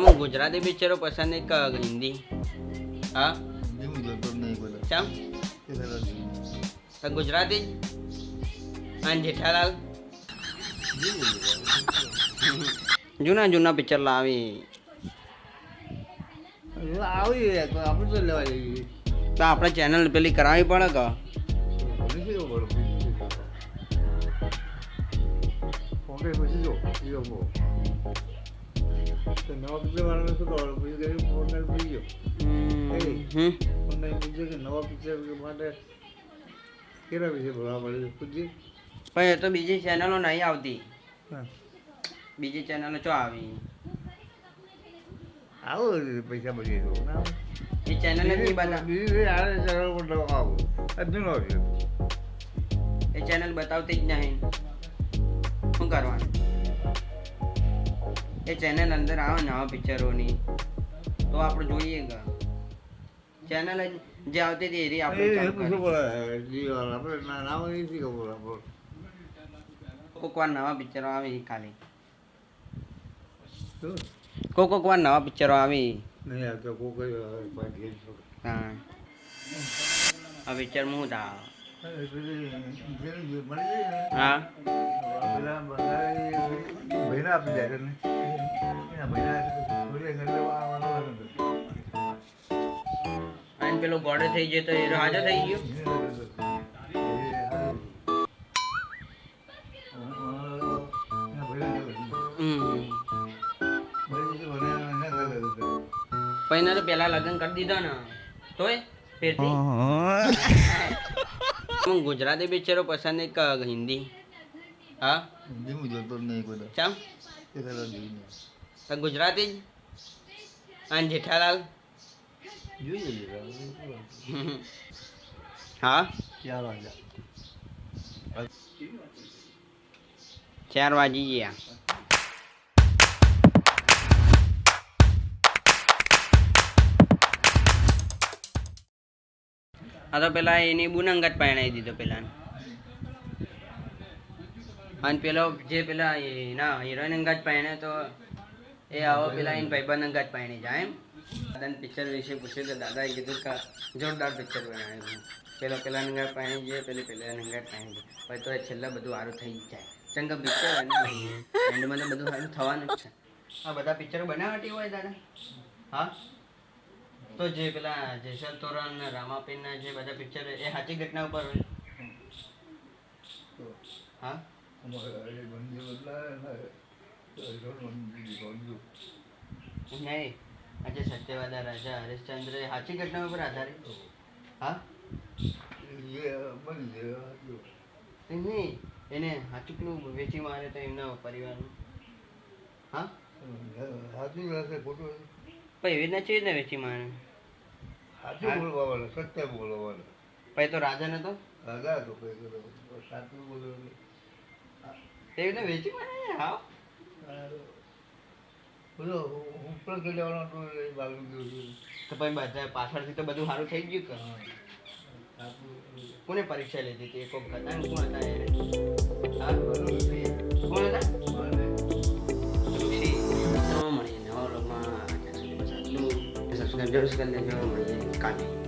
ગુજરાતી પિક્ચરો પસંદ એક હિન્દી? હા ચમ તો ગુજરાતી અને જેઠાલાલ જૂના જૂના પિક્ચર લાવી આપણે તો લેવા જઈએ તો આપણે ચેનલ પેલી કરાવવી પડે કે પછી જો નવા પિક્ચર વાળાને શું કરવાનું પછી ઓનલાઈન થઈ ગયો ઓનલાઈન થઈ ગયો કે નવા પિક્ચર માટે કેરા વિશે ભરવા પડે પૂછજી પણ એ તો બીજી ચેનલો નહીં આવતી હા બીજી ચેનલો ચો આવી આવો પૈસા બચી તો ના એ ચેનલ જ નહીં બતા બીજી આવે ચેનલ પર આવો આજનું આવશે એ ચેનલ બતાવતી જ નહીં શું કરવાનું એ ચેનલ અંદર આવે નવા પિક્ચરોની તો આપણે જોઈએ કે ચેનલ જ જે આવતી હતી એરી આપણે કોક વાર નવા પિક્ચરો આવી ખાલી કોક વાર નવા પિક્ચરો આવી હા આ પિક્ચર હું થા હા મહિના આપી જાય ને અને પેલો ગોડે થઈ ગયો તો એ હાજર થઈ ગયો પછી તો પેલા લગ્ન કરી દીધા ને તોય ફેરથી ગુજરાતી પિક્ચરો પસંદ એક હિન્દી? હા ચમ તો ગુજરાતી જ અને જેઠાલાલ હા 4 વાગી ગયા આ તો પેલા એની બુનંગત પરણાવી દીધો પેલા અને પેલો જે પેલા એના હિરોઈન અંગાત પહેણે તો એ આવો પેલા એને ભાઈબંધ અંગાત પહેણી જાય એમ દાદાને પિક્ચર વિશે પૂછ્યું તો દાદાએ કીધું કે જોરદાર પિક્ચર બનાવ્યું પેલો પેલા અંગાત પહેણી જાય પેલા અંગાત પહેણી જાય પછી તો છેલ્લા બધું સારું થઈ જ જાય ચંગા પિક્ચર એન્ડમાં તો બધું સારું થવાનું જ છે આ બધા પિક્ચરો બનાવટી હોય દાદા હા તો જે પેલા જેસલ તોરણ ને રામાપીરના જે બધા પિક્ચર એ સાચી ઘટના ઉપર હોય હા નહીં આજે સત્યવાદા રાજા હરિશ્ચંદ્ર એ સાચી ઘટના ઉપર આધારિત હા નહીં એને સાચું પેલું વેચી મારે તો એમના પરિવારનું હા સાચું રહેશે ખોટું પણ એવી રીતના ચીજ ને વેચી મારે સાચું બોલવાનું સત્ય બોલવાનું પછી તો રાજા નતો રાજા હતો સાચું બોલવાનું એવી રીતના વેચી મારે હા બધો ઉપર ચડવાનો તો બાગલું ગયું તો પછી બધા પાછળથી તો બધું સારું થઈ ગયું કે કોને પરીક્ષા લીધી હતી એક વખત અને કોણ હતા એ હા કોણ હતા મળીએ નવા વ્લોગમાં સબસ્ક્રાઈબ જરૂર કરી લેજો મળીએ કાલે